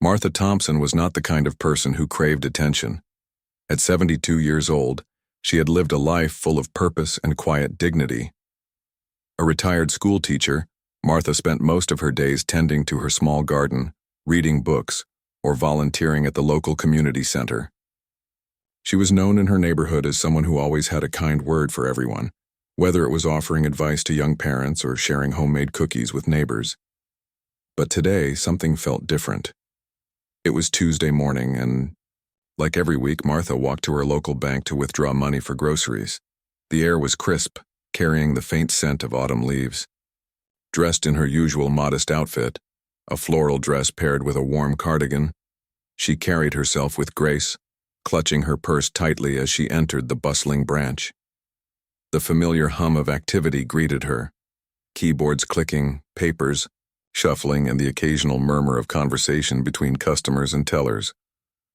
Martha Thompson was not the kind of person who craved attention. At 72 years old, she had lived a life full of purpose and quiet dignity. A retired school teacher, Martha spent most of her days tending to her small garden, reading books, or volunteering at the local community center. She was known in her neighborhood as someone who always had a kind word for everyone, whether it was offering advice to young parents or sharing homemade cookies with neighbors. But today, something felt different. It was Tuesday morning, and like every week, Martha walked to her local bank to withdraw money for groceries. The air was crisp, carrying the faint scent of autumn leaves. Dressed in her usual modest outfit, a floral dress paired with a warm cardigan, she carried herself with grace, clutching her purse tightly as she entered the bustling branch. The familiar hum of activity greeted her, keyboards clicking, papers shuffling, and the occasional murmur of conversation between customers and tellers.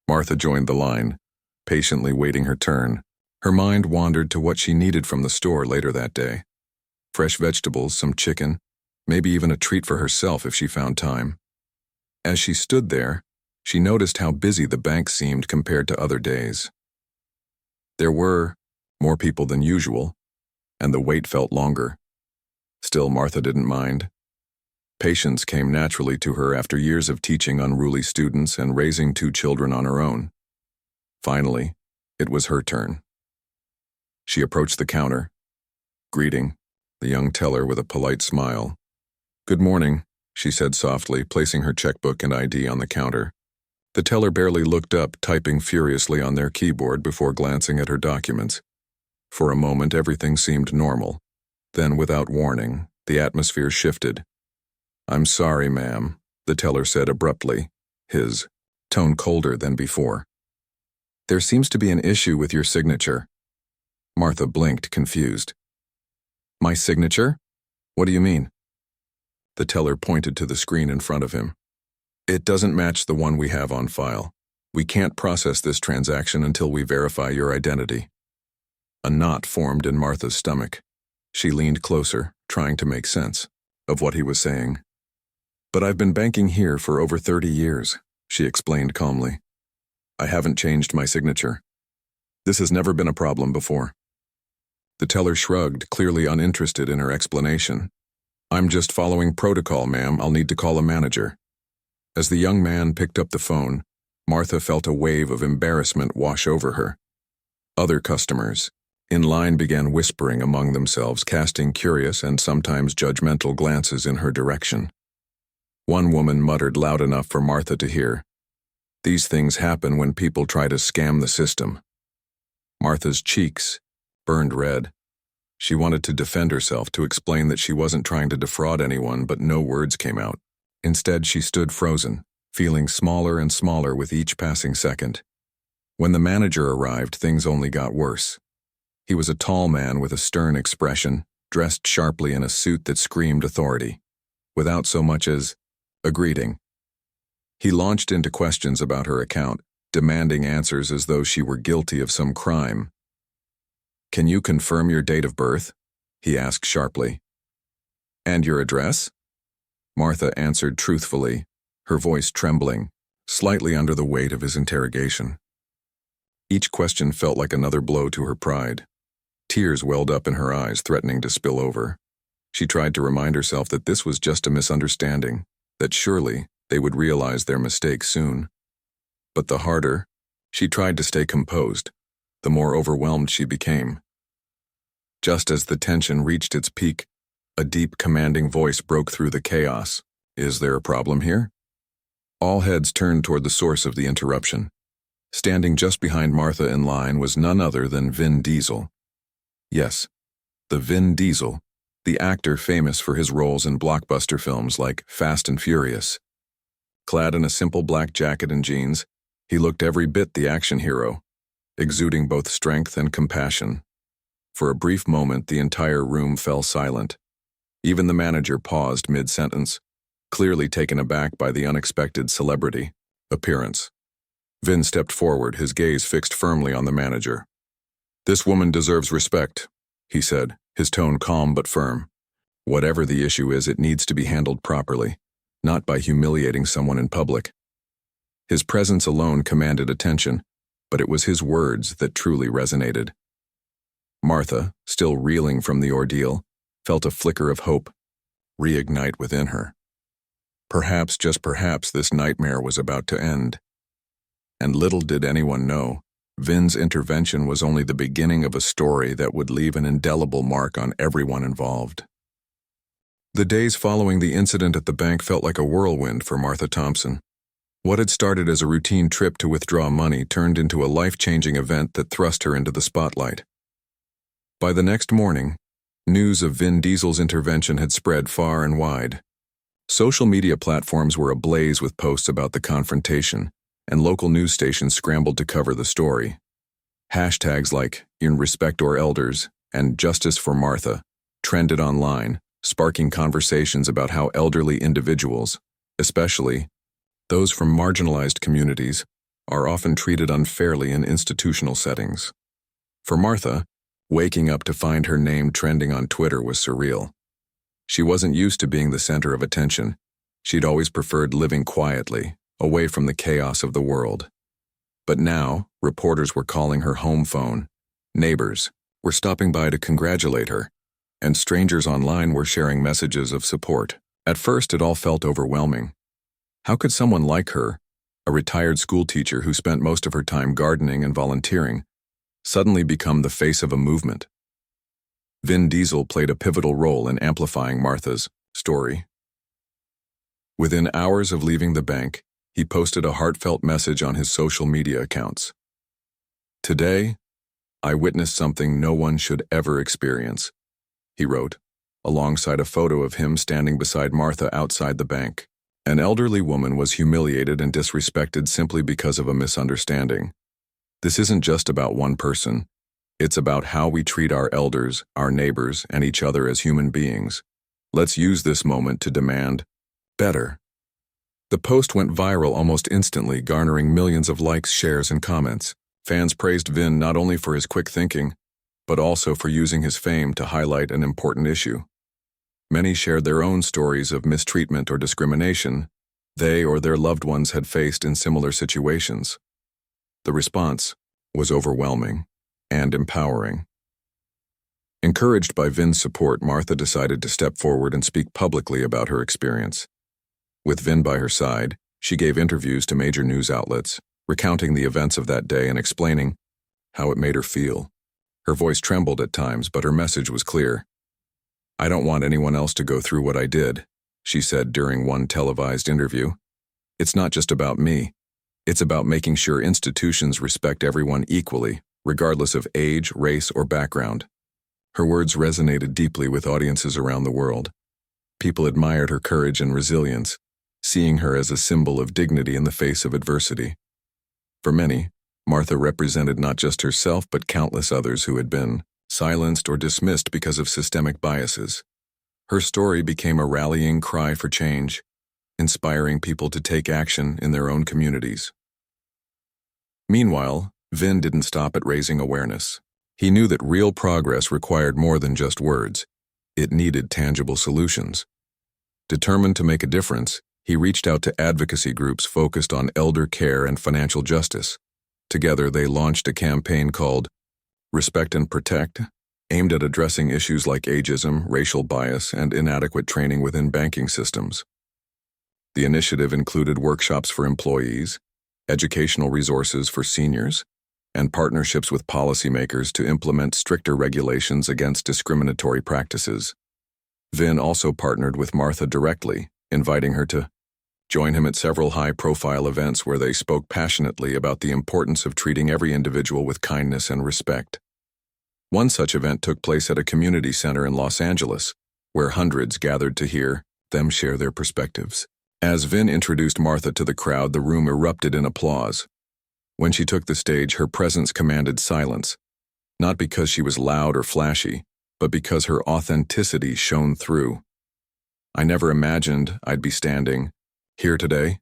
Martha joined the line, patiently waiting her turn. Her mind wandered to what she needed from the store later that day. Fresh vegetables, some chicken, maybe even a treat for herself if she found time. As she stood there, she noticed how busy the bank seemed compared to other days. There were more people than usual, and the wait felt longer. Still, Martha didn't mind. Patience came naturally to her after years of teaching unruly students and raising 2 children on her own. Finally, it was her turn. She approached the counter, greeting the young teller with a polite smile. "Good morning," she said softly, placing her checkbook and ID on the counter. The teller barely looked up, typing furiously on their keyboard before glancing at her documents. For a moment, everything seemed normal. Then, without warning, the atmosphere shifted. "I'm sorry, ma'am," the teller said abruptly, his tone colder than before. "There seems to be an issue with your signature." Martha blinked, confused. "My signature? What do you mean?" The teller pointed to the screen in front of him. "It doesn't match the one we have on file. We can't process this transaction until we verify your identity." A knot formed in Martha's stomach. She leaned closer, trying to make sense of what he was saying. "But I've been banking here for over 30 years, she explained calmly. "I haven't changed my signature. This has never been a problem before." The teller shrugged, clearly uninterested in her explanation. "I'm just following protocol, ma'am. I'll need to call a manager." As the young man picked up the phone, Martha felt a wave of embarrassment wash over her. Other customers in line began whispering among themselves, casting curious and sometimes judgmental glances in her direction. One woman muttered loud enough for Martha to hear, "These things happen when people try to scam the system." Martha's cheeks burned red. She wanted to defend herself, to explain that she wasn't trying to defraud anyone, but no words came out. Instead, she stood frozen, feeling smaller and smaller with each passing second. When the manager arrived, things only got worse. He was a tall man with a stern expression, dressed sharply in a suit that screamed authority, without so much as a greeting. He launched into questions about her account, demanding answers as though she were guilty of some crime. "Can you confirm your date of birth?" he asked sharply. "And your address?" Martha answered truthfully, her voice trembling, slightly under the weight of his interrogation. Each question felt like another blow to her pride. Tears welled up in her eyes, threatening to spill over. She tried to remind herself that this was just a misunderstanding, that surely they would realize their mistake soon. But the harder she tried to stay composed, the more overwhelmed she became. Just as the tension reached its peak, a deep, commanding voice broke through the chaos. "Is there a problem here?" All heads turned toward the source of the interruption. Standing just behind Martha in line was none other than Vin Diesel. Yes, the Vin Diesel, the actor famous for his roles in blockbuster films like Fast and Furious. Clad in a simple black jacket and jeans, he looked every bit the action hero, exuding both strength and compassion. For a brief moment, the entire room fell silent. Even the manager paused mid-sentence, clearly taken aback by the unexpected celebrity appearance. Vin stepped forward, his gaze fixed firmly on the manager. "This woman deserves respect," he said, his tone calm but firm. "Whatever the issue is, it needs to be handled properly, not by humiliating someone in public." His presence alone commanded attention, but it was his words that truly resonated. Martha, still reeling from the ordeal, felt a flicker of hope reignite within her. Perhaps, just perhaps, this nightmare was about to end. And little did anyone know, Vin's intervention was only the beginning of a story that would leave an indelible mark on everyone involved. The days following the incident at the bank felt like a whirlwind for Martha Thompson. What had started as a routine trip to withdraw money turned into a life-changing event that thrust her into the spotlight. By the next morning, news of Vin Diesel's intervention had spread far and wide. Social media platforms were ablaze with posts about the confrontation, and local news stations scrambled to cover the story. Hashtags like "In Respect Our Elders" and "Justice for Martha" trended online, sparking conversations about how elderly individuals, especially those from marginalized communities, are often treated unfairly in institutional settings. For Martha, waking up to find her name trending on Twitter was surreal. She wasn't used to being the center of attention. She'd always preferred living quietly, away from the chaos of the world. But now, reporters were calling her home phone, neighbors were stopping by to congratulate her, and strangers online were sharing messages of support. At first, it all felt overwhelming. How could someone like her, a retired school teacher who spent most of her time gardening and volunteering, suddenly become the face of a movement? Vin Diesel played a pivotal role in amplifying Martha's story. Within hours of leaving the bank, he posted a heartfelt message on his social media accounts. "Today, I witnessed something no one should ever experience," he wrote, alongside a photo of him standing beside Martha outside the bank. An elderly woman was humiliated and disrespected simply because of a misunderstanding. This isn't just about one person. It's about how we treat our elders, our neighbors, and each other as human beings. Let's use this moment to demand better. The post went viral almost instantly, garnering millions of likes, shares, and comments. Fans praised Vin not only for his quick thinking, but also for using his fame to highlight an important issue. Many shared their own stories of mistreatment or discrimination they or their loved ones had faced in similar situations. The response was overwhelming and empowering. Encouraged by Vin's support, Martha decided to step forward and speak publicly about her experience. With Vin by her side, she gave interviews to major news outlets, recounting the events of that day and explaining how it made her feel. Her voice trembled at times, but her message was clear. "I don't want anyone else to go through what I did," she said during one televised interview. "It's not just about me. It's about making sure institutions respect everyone equally, regardless of age, race, or background." Her words resonated deeply with audiences around the world. People admired her courage and resilience, seeing her as a symbol of dignity in the face of adversity. For many, Martha represented not just herself but countless others who had been silenced or dismissed because of systemic biases. Her story became a rallying cry for change, inspiring people to take action in their own communities. Meanwhile, Vin didn't stop at raising awareness. He knew that real progress required more than just words. It needed tangible solutions. Determined to make a difference, he reached out to advocacy groups focused on elder care and financial justice. Together, they launched a campaign called Respect and Protect, aimed at addressing issues like ageism, racial bias, and inadequate training within banking systems. The initiative included workshops for employees, educational resources for seniors, and partnerships with policymakers to implement stricter regulations against discriminatory practices. Vin also partnered with Martha directly, inviting her to join him at several high-profile events where they spoke passionately about the importance of treating every individual with kindness and respect. One such event took place at a community center in Los Angeles, where hundreds gathered to hear them share their perspectives. As Vin introduced Martha to the crowd, the room erupted in applause. When she took the stage, her presence commanded silence, not because she was loud or flashy, but because her authenticity shone through. "I never imagined I'd be standing here today,"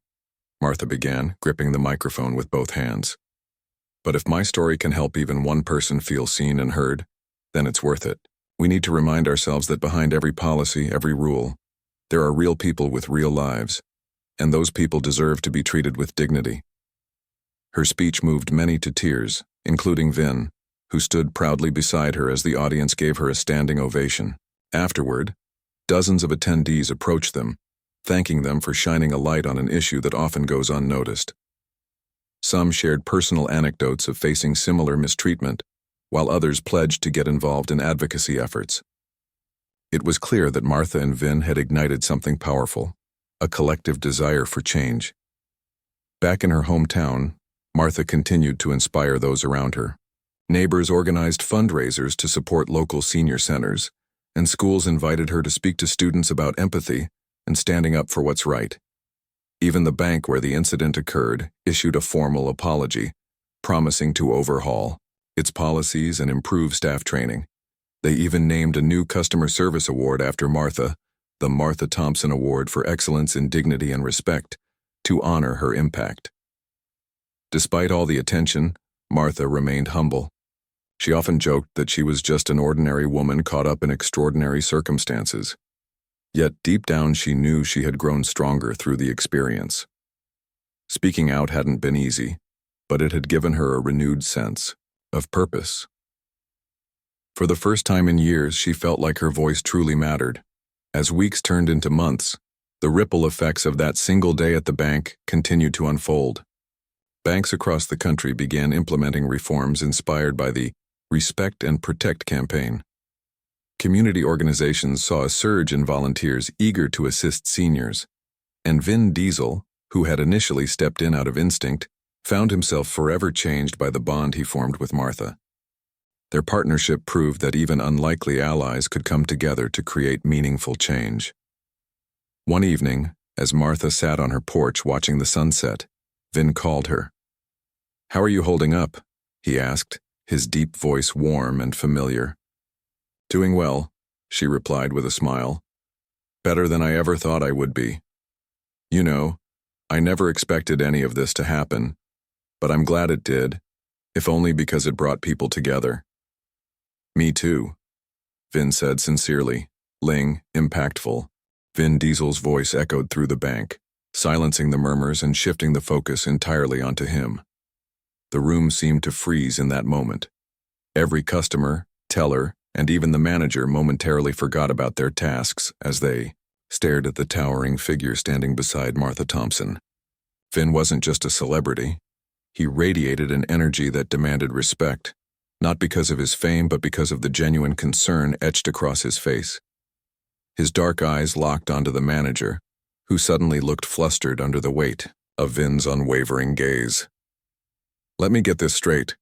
Martha began, gripping the microphone with both hands. "But if my story can help even one person feel seen and heard, then it's worth it. We need to remind ourselves that behind every policy, every rule, there are real people with real lives, and those people deserve to be treated with dignity." Her speech moved many to tears, including Vin, who stood proudly beside her as the audience gave her a standing ovation. Afterward, dozens of attendees approached them, thanking them for shining a light on an issue that often goes unnoticed. Some shared personal anecdotes of facing similar mistreatment, while others pledged to get involved in advocacy efforts. It was clear that Martha and Vin had ignited something powerful, a collective desire for change. Back in her hometown, Martha continued to inspire those around her. Neighbors organized fundraisers to support local senior centers, and schools invited her to speak to students about empathy and standing up for what's right. Even the bank where the incident occurred issued a formal apology, promising to overhaul its policies and improve staff training. They even named a new customer service award after Martha, the Martha Thompson Award for Excellence in Dignity and Respect, to honor her impact. Despite all the attention, Martha remained humble. She often joked that she was just an ordinary woman caught up in extraordinary circumstances. Yet deep down she knew she had grown stronger through the experience. Speaking out hadn't been easy, but it had given her a renewed sense of purpose. For the first time in years, she felt like her voice truly mattered. As weeks turned into months, the ripple effects of that single day at the bank continued to unfold. Banks across the country began implementing reforms inspired by the Respect and Protect campaign. Community organizations saw a surge in volunteers eager to assist seniors, and Vin Diesel, who had initially stepped in out of instinct, found himself forever changed by the bond he formed with Martha. Their partnership proved that even unlikely allies could come together to create meaningful change. One evening, as Martha sat on her porch watching the sunset, Vin called her. "How are you holding up?" he asked, his deep voice warm and familiar. "Doing well," she replied with a smile. "Better than I ever thought I would be. You know, I never expected any of this to happen, but I'm glad it did, if only because it brought people together." "Me too," Vin said sincerely, impactful. Vin Diesel's voice echoed through the bank, silencing the murmurs and shifting the focus entirely onto him. The room seemed to freeze in that moment. Every customer, teller, and even the manager momentarily forgot about their tasks as they stared at the towering figure standing beside Martha Thompson. Vin wasn't just a celebrity. He radiated an energy that demanded respect, not because of his fame but because of the genuine concern etched across his face. His dark eyes locked onto the manager, who suddenly looked flustered under the weight of Vin's unwavering gaze. "Let me get this straight,"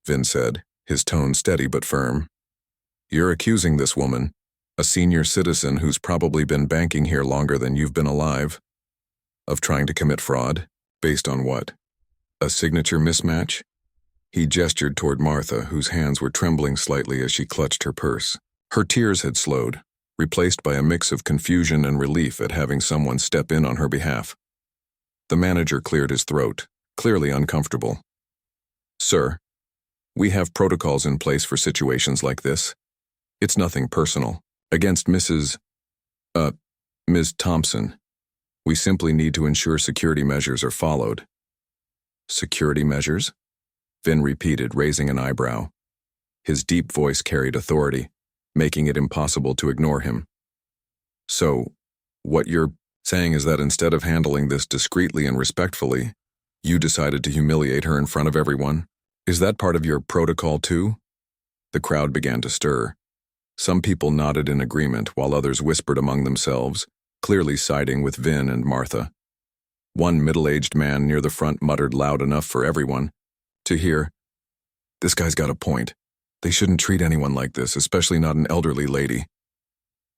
Vin said, his tone steady but firm. "You're accusing this woman, a senior citizen who's probably been banking here longer than you've been alive, of trying to commit fraud? Based on what? A signature mismatch?" He gestured toward Martha, whose hands were trembling slightly as she clutched her purse. Her tears had slowed, replaced by a mix of confusion and relief at having someone step in on her behalf. The manager cleared his throat, clearly uncomfortable. "Sir, we have protocols in place for situations like this. It's nothing personal. Against Ms. Thompson. We simply need to ensure security measures are followed." "Security measures?" Vin repeated, raising an eyebrow. His deep voice carried authority, making it impossible to ignore him. "So, what you're saying is that instead of handling this discreetly and respectfully, you decided to humiliate her in front of everyone? Is that part of your protocol too?" The crowd began to stir. Some people nodded in agreement while others whispered among themselves, clearly siding with Vin and Martha. One middle-aged man near the front muttered loud enough for everyone to hear, "This guy's got a point. They shouldn't treat anyone like this, especially not an elderly lady."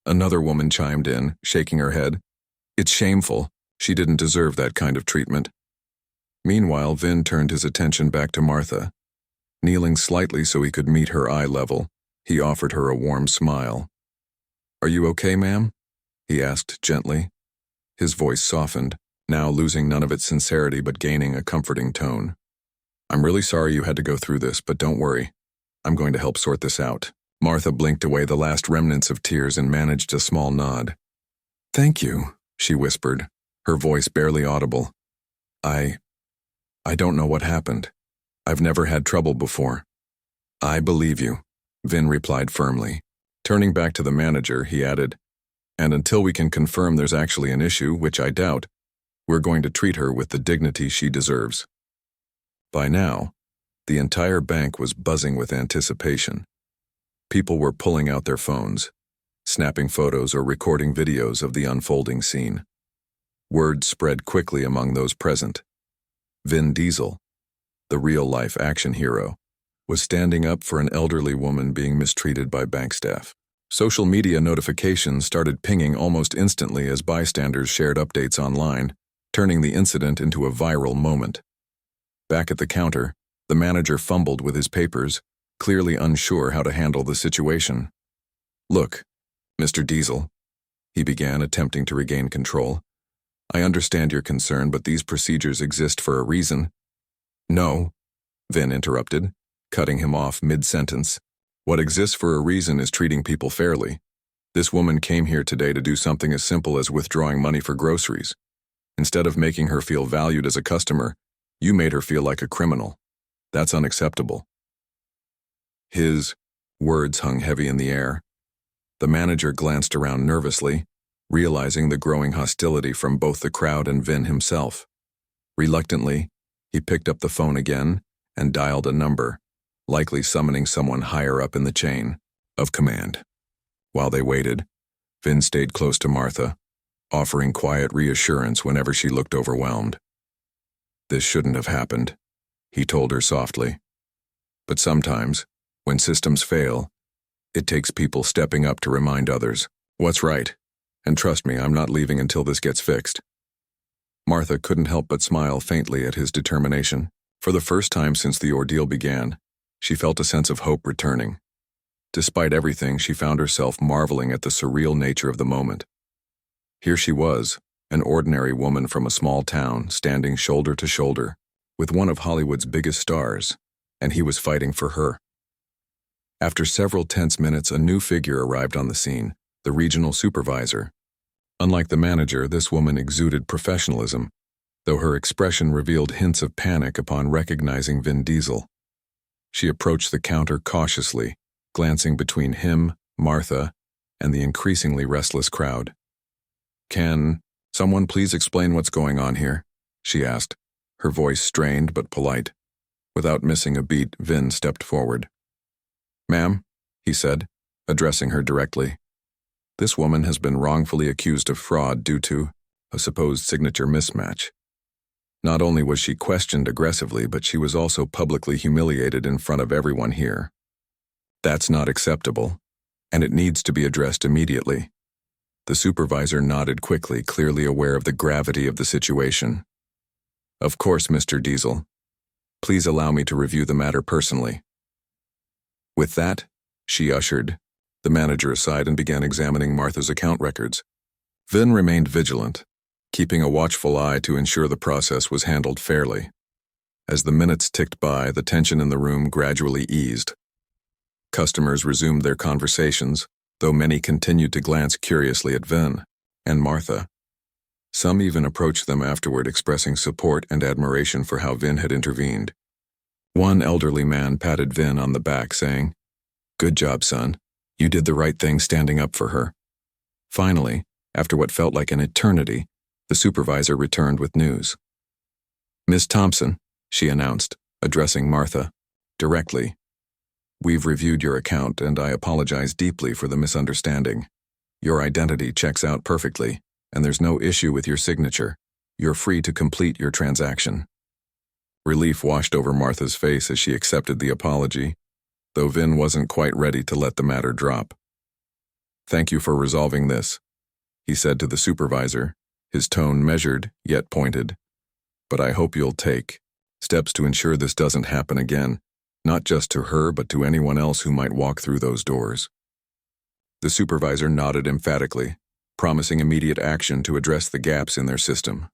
Another woman chimed in, shaking her head. "It's shameful. She didn't deserve that kind of treatment." Meanwhile, Vin turned his attention back to Martha. Kneeling slightly so he could meet her eye level, he offered her a warm smile. "Are you okay, ma'am?" he asked gently. His voice softened, now losing none of its sincerity but gaining a comforting tone. "I'm really sorry you had to go through this, but don't worry. I'm going to help sort this out." Martha blinked away the last remnants of tears and managed a small nod. "Thank you," she whispered, her voice barely audible. I I don't know what happened. I've never had trouble before. I believe you, Vin replied firmly. Turning back to the manager, he added, and until we can confirm there's actually an issue, which I doubt, we're going to treat her with the dignity she deserves. By now, the entire bank was buzzing with anticipation. People were pulling out their phones, snapping photos or recording videos of the unfolding scene. Word spread quickly among those present. Vin Diesel, the real-life action hero, was standing up for an elderly woman being mistreated by bank staff. Social media notifications started pinging almost instantly as bystanders shared updates online, turning the incident into a viral moment. Back at the counter, the manager fumbled with his papers, clearly unsure how to handle the situation. Look, Mr. Diesel, he began, attempting to regain control. I understand your concern, but these procedures exist for a reason. No, Vin interrupted, cutting him off mid-sentence. What exists for a reason is treating people fairly. This woman came here today to do something as simple as withdrawing money for groceries. Instead of making her feel valued as a customer, you made her feel like a criminal. That's unacceptable. His words hung heavy in the air. The manager glanced around nervously, realizing the growing hostility from both the crowd and Vin himself. Reluctantly, he picked up the phone again and dialed a number, likely summoning someone higher up in the chain of command. While they waited, Vin stayed close to Martha, offering quiet reassurance whenever she looked overwhelmed. This shouldn't have happened, he told her softly. But sometimes, when systems fail, it takes people stepping up to remind others what's right. And trust me, I'm not leaving until this gets fixed. Martha couldn't help but smile faintly at his determination. For the first time since the ordeal began, she felt a sense of hope returning. Despite everything, she found herself marveling at the surreal nature of the moment. Here she was, an ordinary woman from a small town, standing shoulder to shoulder with one of Hollywood's biggest stars, and he was fighting for her. After several tense minutes, a new figure arrived on the scene, the regional supervisor. Unlike the manager, this woman exuded professionalism, though her expression revealed hints of panic upon recognizing Vin Diesel. She approached the counter cautiously, glancing between him, Martha, and the increasingly restless crowd. Can someone please explain what's going on here? She asked, her voice strained but polite. Without missing a beat, Vin stepped forward. Ma'am, he said, addressing her directly. This woman has been wrongfully accused of fraud due to a supposed signature mismatch. Not only was she questioned aggressively, but she was also publicly humiliated in front of everyone here. That's not acceptable, and it needs to be addressed immediately. The supervisor nodded quickly, clearly aware of the gravity of the situation. Of course, Mr. Diesel. Please allow me to review the matter personally. With that, she ushered the manager aside and began examining Martha's account records. Vin remained vigilant, keeping a watchful eye to ensure the process was handled fairly. As the minutes ticked by, the tension in the room gradually eased. Customers resumed their conversations, though many continued to glance curiously at Vin and Martha. Some even approached them afterward, expressing support and admiration for how Vin had intervened. One elderly man patted Vin on the back, saying, "Good job, son. You did the right thing standing up for her." Finally, after what felt like an eternity, the supervisor returned with news. "Miss Thompson," she announced, addressing Martha directly, "we've reviewed your account and I apologize deeply for the misunderstanding. Your identity checks out perfectly, and there's no issue with your signature. You're free to complete your transaction." Relief washed over Martha's face as she accepted the apology, though Vin wasn't quite ready to let the matter drop. "Thank you for resolving this," he said to the supervisor, his tone measured yet pointed. "But I hope you'll take steps to ensure this doesn't happen again, not just to her but to anyone else who might walk through those doors." The supervisor nodded emphatically, promising immediate action to address the gaps in their system.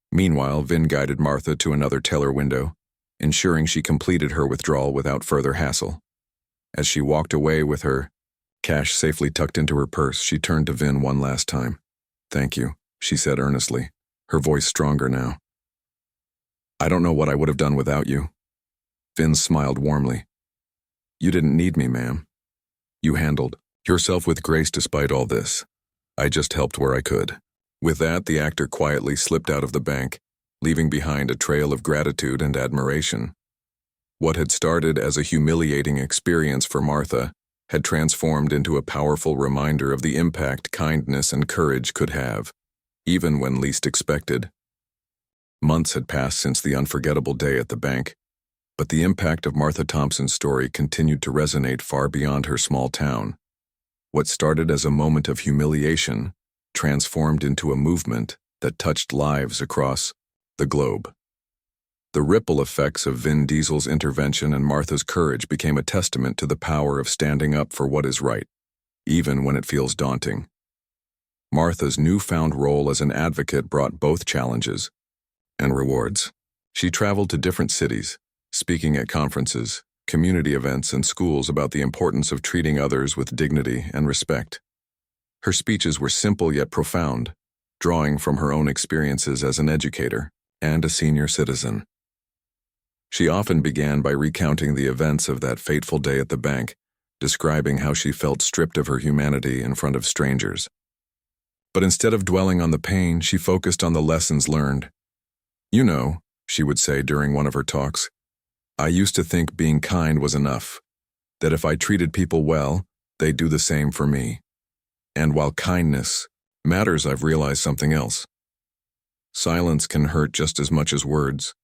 Meanwhile, Vin guided Martha to another teller window, ensuring she completed her withdrawal without further hassle. As she walked away with her cash safely tucked into her purse, she turned to Vin one last time. "Thank you," she said earnestly, her voice stronger now. I don't know what I would have done without you. Vin smiled warmly. You didn't need me, ma'am. You handled yourself with grace despite all this. I just helped where I could. With that, the actor quietly slipped out of the bank, leaving behind a trail of gratitude and admiration. What had started as a humiliating experience for Martha had transformed into a powerful reminder of the impact kindness and courage could have, even when least expected. Months had passed since the unforgettable day at the bank, but the impact of Martha Thompson's story continued to resonate far beyond her small town. What started as a moment of humiliation transformed into a movement that touched lives across the globe. The ripple effects of Vin Diesel's intervention and Martha's courage became a testament to the power of standing up for what is right, even when it feels daunting. Martha's newfound role as an advocate brought both challenges and rewards. She traveled to different cities, speaking at conferences, community events, and schools about the importance of treating others with dignity and respect. Her speeches were simple yet profound, drawing from her own experiences as an educator and a senior citizen. She often began by recounting the events of that fateful day at the bank, describing how she felt stripped of her humanity in front of strangers. But instead of dwelling on the pain, she focused on the lessons learned. You know, she would say during one of her talks, I used to think being kind was enough, that if I treated people well, they'd do the same for me. And while kindness matters, I've realized something else. Silence can hurt just as much as words.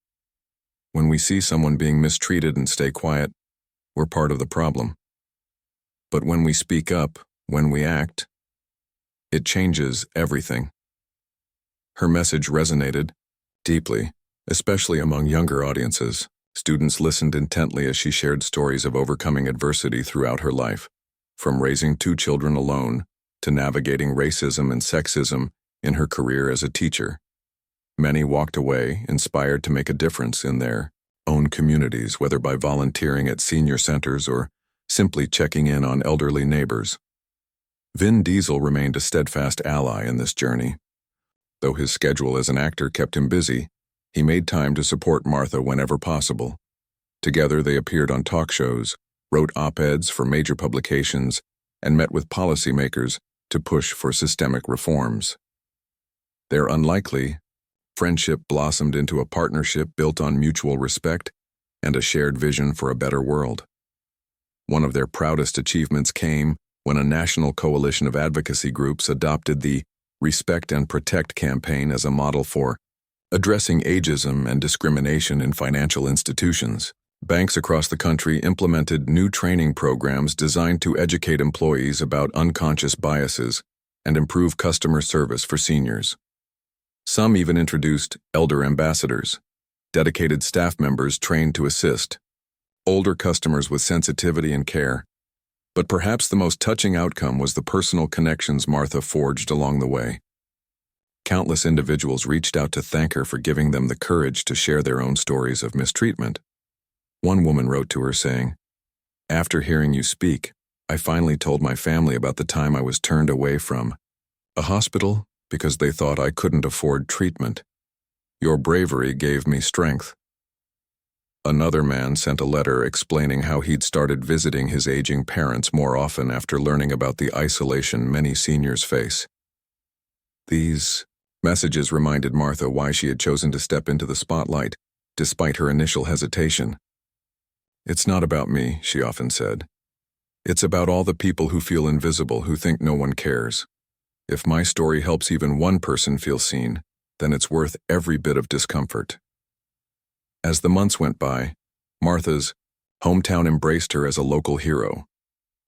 When we see someone being mistreated and stay quiet, we're part of the problem. But when we speak up, when we act, it changes everything. Her message resonated deeply, especially among younger audiences. Students listened intently as she shared stories of overcoming adversity throughout her life, from raising 2 children alone to navigating racism and sexism in her career as a teacher. Many walked away inspired to make a difference in their own communities, whether by volunteering at senior centers or simply checking in on elderly neighbors. Vin Diesel remained a steadfast ally in this journey. Though his schedule as an actor kept him busy, he made time to support Martha whenever possible. Together they appeared on talk shows, wrote op-eds for major publications, and met with policymakers to push for systemic reforms. Their unlikely friendship blossomed into a partnership built on mutual respect and a shared vision for a better world. One of their proudest achievements came when a national coalition of advocacy groups adopted the Respect and Protect campaign as a model for addressing ageism and discrimination in financial institutions. Banks across the country implemented new training programs designed to educate employees about unconscious biases and improve customer service for seniors. Some even introduced elder ambassadors, dedicated staff members trained to assist older customers with sensitivity and care. But perhaps the most touching outcome was the personal connections Martha forged along the way. Countless individuals reached out to thank her for giving them the courage to share their own stories of mistreatment. One woman wrote to her saying, "After hearing you speak, I finally told my family about the time I was turned away from a hospital because they thought I couldn't afford treatment. Your bravery gave me strength." Another man sent a letter explaining how he'd started visiting his aging parents more often after learning about the isolation many seniors face. These messages reminded Martha why she had chosen to step into the spotlight, despite her initial hesitation. "It's not about me," she often said. "It's about all the people who feel invisible, who think no one cares. If my story helps even one person feel seen, then it's worth every bit of discomfort." As the months went by, Martha's hometown embraced her as a local hero.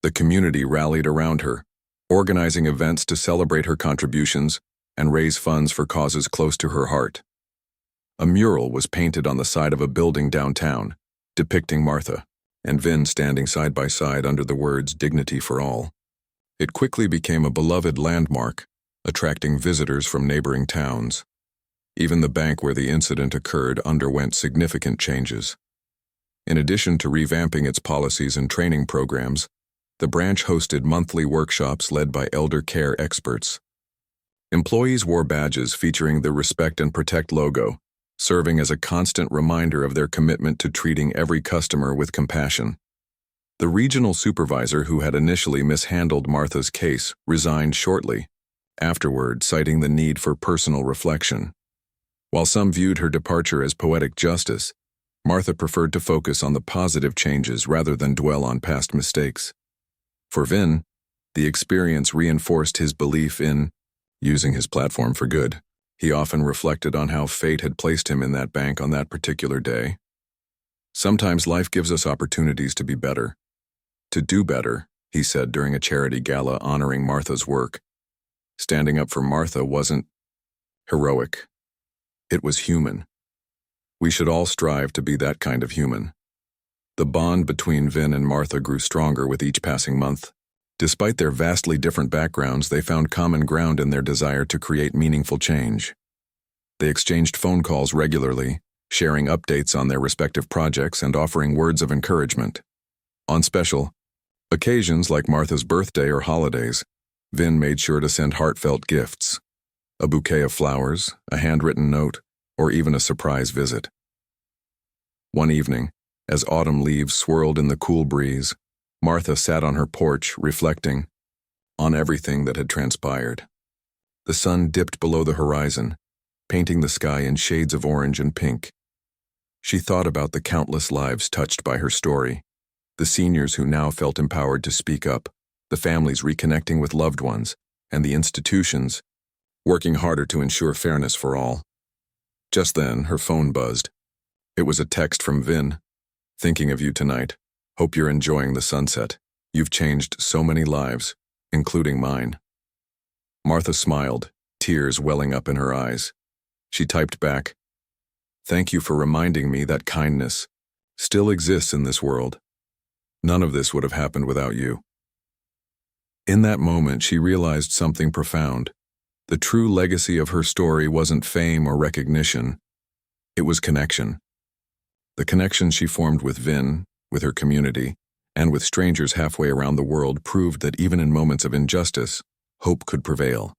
The community rallied around her, organizing events to celebrate her contributions and raise funds for causes close to her heart. A mural was painted on the side of a building downtown, depicting Martha and Vin standing side by side under the words "Dignity for All." It quickly became a beloved landmark, attracting visitors from neighboring towns. Even the bank where the incident occurred underwent significant changes. In addition to revamping its policies and training programs, the branch hosted monthly workshops led by elder care experts. Employees wore badges featuring the Respect and Protect logo, serving as a constant reminder of their commitment to treating every customer with compassion. The regional supervisor who had initially mishandled Martha's case resigned shortly, afterward citing the need for personal reflection. While some viewed her departure as poetic justice, Martha preferred to focus on the positive changes rather than dwell on past mistakes. For Vin, the experience reinforced his belief in using his platform for good. He often reflected on how fate had placed him in that bank on that particular day. Sometimes life gives us opportunities to be better. To do better, he said during a charity gala honoring Martha's work. Standing up for Martha wasn't heroic. It was human. We should all strive to be that kind of human. The bond between Vin and Martha grew stronger with each passing month. Despite their vastly different backgrounds, they found common ground in their desire to create meaningful change. They exchanged phone calls regularly, sharing updates on their respective projects and offering words of encouragement. On special occasions like Martha's birthday or holidays, Vin made sure to send heartfelt gifts, a bouquet of flowers, a handwritten note, or even a surprise visit. One evening, as autumn leaves swirled in the cool breeze, Martha sat on her porch reflecting on everything that had transpired. The sun dipped below the horizon, painting the sky in shades of orange and pink. She thought about the countless lives touched by her story, the seniors who now felt empowered to speak up, the families reconnecting with loved ones, and the institutions working harder to ensure fairness for all. Just then, her phone buzzed. It was a text from Vin. Thinking of you tonight. Hope you're enjoying the sunset. You've changed so many lives, including mine. Martha smiled, tears welling up in her eyes. She typed back, "Thank you for reminding me that kindness still exists in this world. None of this would have happened without you." In that moment, she realized something profound. The true legacy of her story wasn't fame or recognition. It was connection. The connection she formed with Vin, with her community, and with strangers halfway around the world proved that even in moments of injustice, hope could prevail.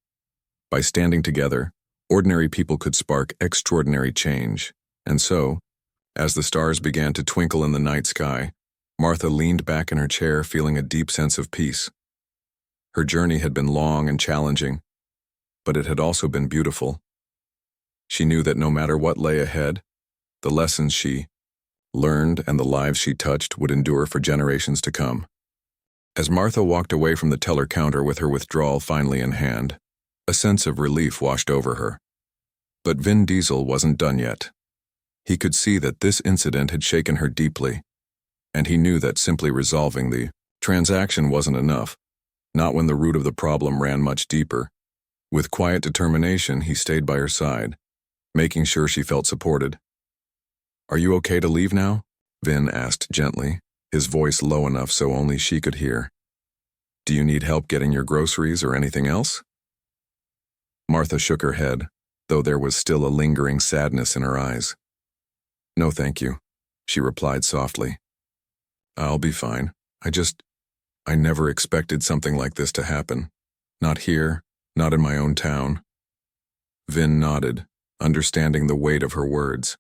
By standing together, ordinary people could spark extraordinary change. And so, as the stars began to twinkle in the night sky, Martha leaned back in her chair feeling a deep sense of peace. Her journey had been long and challenging, but it had also been beautiful. She knew that no matter what lay ahead, the lessons she learned and the lives she touched would endure for generations to come. As Martha walked away from the teller counter with her withdrawal finally in hand, a sense of relief washed over her. But Vin Diesel wasn't done yet. He could see that this incident had shaken her deeply, and he knew that simply resolving the transaction wasn't enough, not when the root of the problem ran much deeper. With quiet determination, he stayed by her side, making sure she felt supported. "Are you okay to leave now?" Vin asked gently, his voice low enough so only she could hear. "Do you need help getting your groceries or anything else?" Martha shook her head, though there was still a lingering sadness in her eyes. "No, thank you," she replied softly. "I'll be fine. I never expected something like this to happen. Not here, not in my own town." Vin nodded, understanding the weight of her words.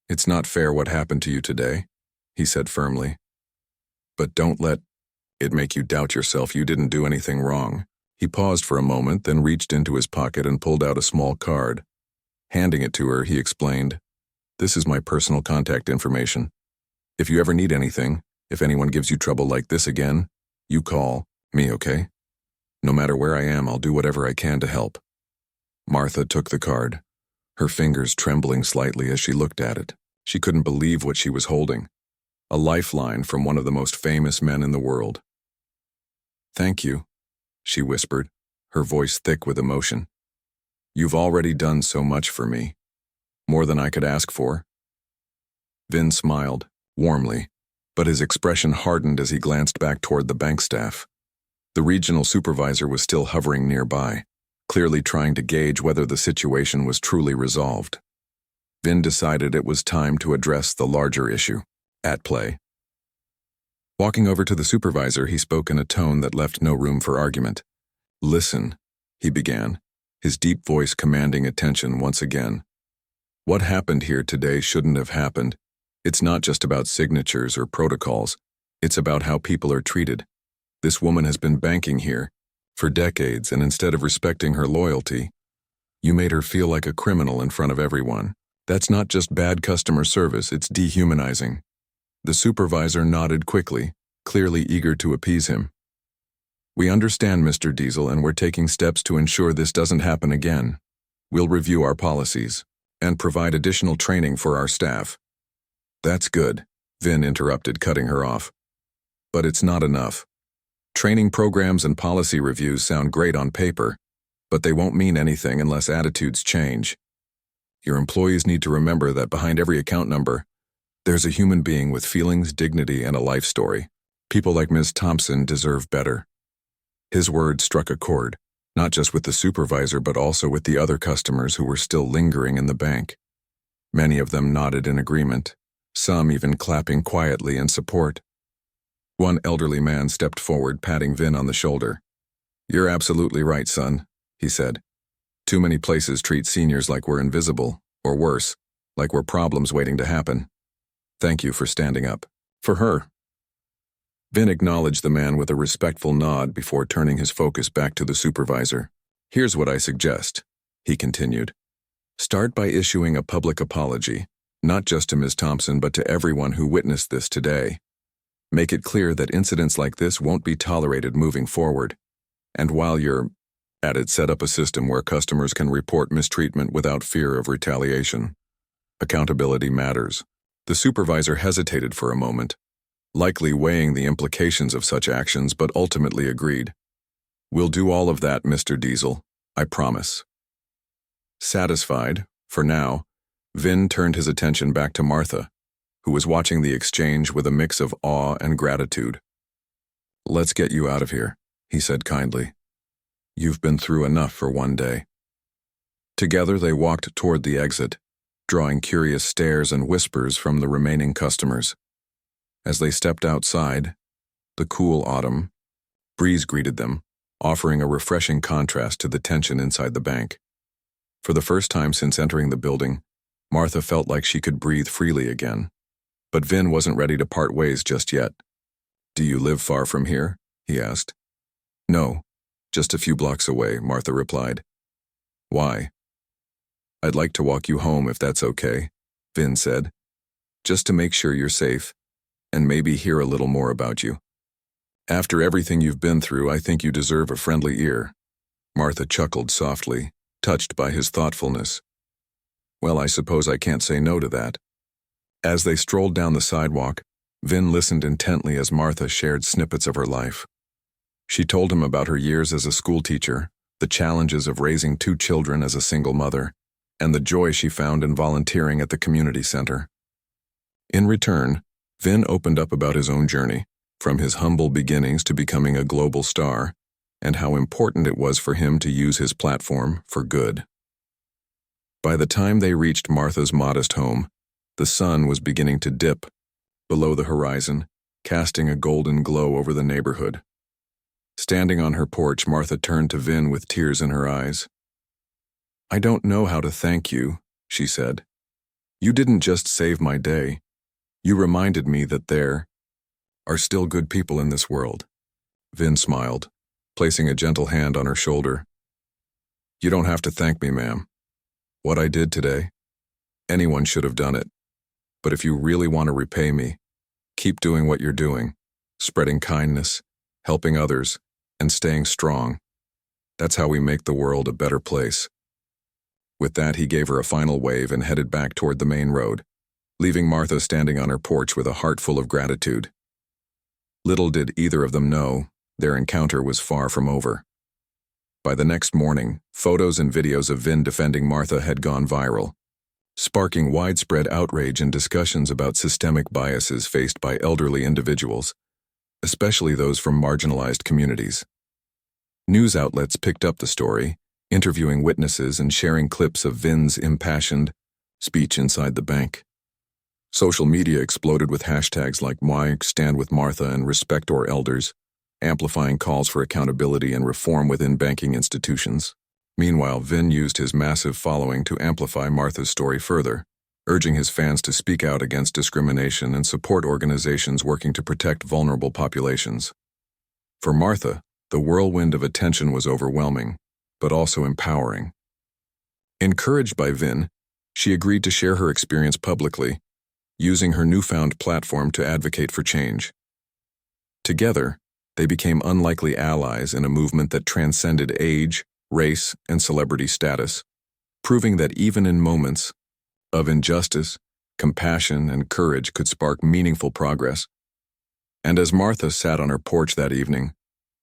"It's not fair what happened to you today," he said firmly. "But don't let it make you doubt yourself. You didn't do anything wrong." He paused for a moment, then reached into his pocket and pulled out a small card. Handing it to her, he explained, "This is my personal contact information. If you ever need anything, if anyone gives you trouble like this again, you call me, okay? No matter where I am, I'll do whatever I can to help." Martha took the card, her fingers trembling slightly as she looked at it. She couldn't believe what she was holding. A lifeline from one of the most famous men in the world. "Thank you," she whispered, her voice thick with emotion. "You've already done so much for me. More than I could ask for." Vin smiled, warmly, but his expression hardened as he glanced back toward the bank staff. The regional supervisor was still hovering nearby, clearly trying to gauge whether the situation was truly resolved. Vin decided it was time to address the larger issue at play. Walking over to the supervisor, he spoke in a tone that left no room for argument. "Listen," he began, his deep voice commanding attention once again. What happened here today shouldn't have happened. It's not just about signatures or protocols. It's about how people are treated. This woman has been banking here for decades, and instead of respecting her loyalty, you made her feel like a criminal in front of everyone. That's not just bad customer service, it's dehumanizing. The supervisor nodded quickly, clearly eager to appease him. We understand, Mr. Diesel, and we're taking steps to ensure this doesn't happen again. We'll review our policies and provide additional training for our staff. That's good, Vin interrupted, cutting her off. But it's not enough. Training programs and policy reviews sound great on paper, but they won't mean anything unless attitudes change. Your employees need to remember that behind every account number, there's a human being with feelings, dignity, and a life story. People like Ms. Thompson deserve better. His words struck a chord, not just with the supervisor but also with the other customers who were still lingering in the bank. Many of them nodded in agreement, some even clapping quietly in support. One elderly man stepped forward, patting Vin on the shoulder. "You're absolutely right, son," he said. "Too many places treat seniors like we're invisible, or worse, like we're problems waiting to happen. Thank you for standing up for her." Vin acknowledged the man with a respectful nod before turning his focus back to the supervisor. "Here's what I suggest," he continued. "Start by issuing a public apology, not just to Ms. Thompson but to everyone who witnessed this today. Make it clear that incidents like this won't be tolerated moving forward. And while you're at it, set up a system where customers can report mistreatment without fear of retaliation. Accountability matters." The supervisor hesitated for a moment, likely weighing the implications of such actions, but ultimately agreed. "We'll do all of that, Mr. Diesel, I promise." Satisfied, for now, Vin turned his attention back to Martha, who was watching the exchange with a mix of awe and gratitude. "Let's get you out of here," he said kindly. "You've been through enough for one day." Together they walked toward the exit, drawing curious stares and whispers from the remaining customers. As they stepped outside, the cool autumn breeze greeted them, offering a refreshing contrast to the tension inside the bank. For the first time since entering the building, Martha felt like she could breathe freely again. But Vin wasn't ready to part ways just yet. "Do you live far from here?" he asked. "No, just a few blocks away," Martha replied. "Why?" "I'd like to walk you home if that's okay," Vin said. "Just to make sure you're safe, and maybe hear a little more about you. After everything you've been through, I think you deserve a friendly ear." Martha chuckled softly, touched by his thoughtfulness. "Well, I suppose I can't say no to that." As they strolled down the sidewalk, Vin listened intently as Martha shared snippets of her life. She told him about her years as a schoolteacher, the challenges of raising 2 children as a single mother, and the joy she found in volunteering at the community center. In return, Vin opened up about his own journey, from his humble beginnings to becoming a global star, and how important it was for him to use his platform for good. By the time they reached Martha's modest home, the sun was beginning to dip below the horizon, casting a golden glow over the neighborhood. Standing on her porch, Martha turned to Vin with tears in her eyes. "I don't know how to thank you," she said. "You didn't just save my day. You reminded me that there are still good people in this world." Vin smiled, placing a gentle hand on her shoulder. "You don't have to thank me, ma'am. What I did today, anyone should have done it. But if you really want to repay me, keep doing what you're doing, spreading kindness, helping others, and staying strong. That's how we make the world a better place." With that, he gave her a final wave and headed back toward the main road, leaving Martha standing on her porch with a heart full of gratitude. Little did either of them know, their encounter was far from over. By the next morning, photos and videos of Vin defending Martha had gone viral, sparking widespread outrage and discussions about systemic biases faced by elderly individuals, especially those from marginalized communities. News outlets picked up the story, interviewing witnesses and sharing clips of Vin's impassioned speech inside the bank. Social media exploded with hashtags like #Stand with Martha and Respect Our Elders, amplifying calls for accountability and reform within banking institutions. Meanwhile, Vin used his massive following to amplify Martha's story further, urging his fans to speak out against discrimination and support organizations working to protect vulnerable populations. For Martha, the whirlwind of attention was overwhelming, but also empowering. Encouraged by Vin, she agreed to share her experience publicly, using her newfound platform to advocate for change. Together, they became unlikely allies in a movement that transcended age, race, and celebrity status, proving that even in moments of injustice, compassion, and courage could spark meaningful progress. And as Martha sat on her porch that evening,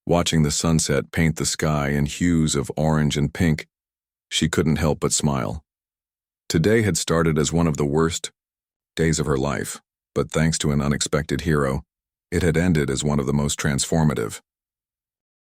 watching the sunset paint the sky in hues of orange and pink, she couldn't help but smile. Today had started as one of the worst days of her life, but thanks to an unexpected hero, it had ended as one of the most transformative.